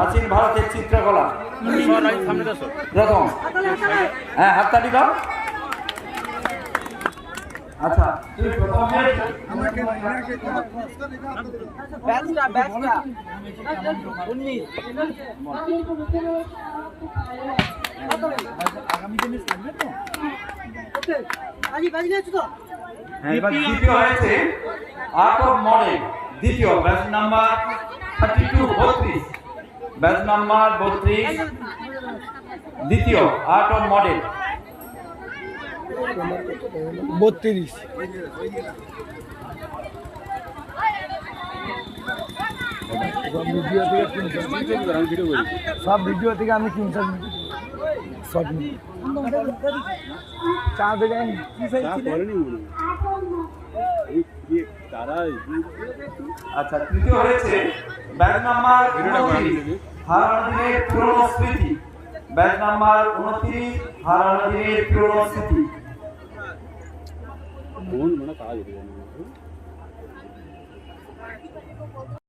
প্রাচীন ভারতের চিত্রকলা প্রথম। হ্যাঁ, হাততালি দাও। আচ্ছা, তুই প্রথম হয়েছে। দ্বিতীয় হয়েছে আর্ট অফ মডেল, দ্বিতীয় ব্যাচ নাম্বার 32 ব্যাচ নাম্বার 32, দ্বিতীয় আর্ট অফ মডেল 32। সব ভিডিও থেকে আমি 300 সব চা দেবেন। আচ্ছা, তৃতীয় হয়েছে ব্যাচ নাম্বার 29 হারানো দিনের পুরনো স্মৃতি, ব্যাচ নাম্বার 29 হারানো দিনের পুরনো স্মৃতি।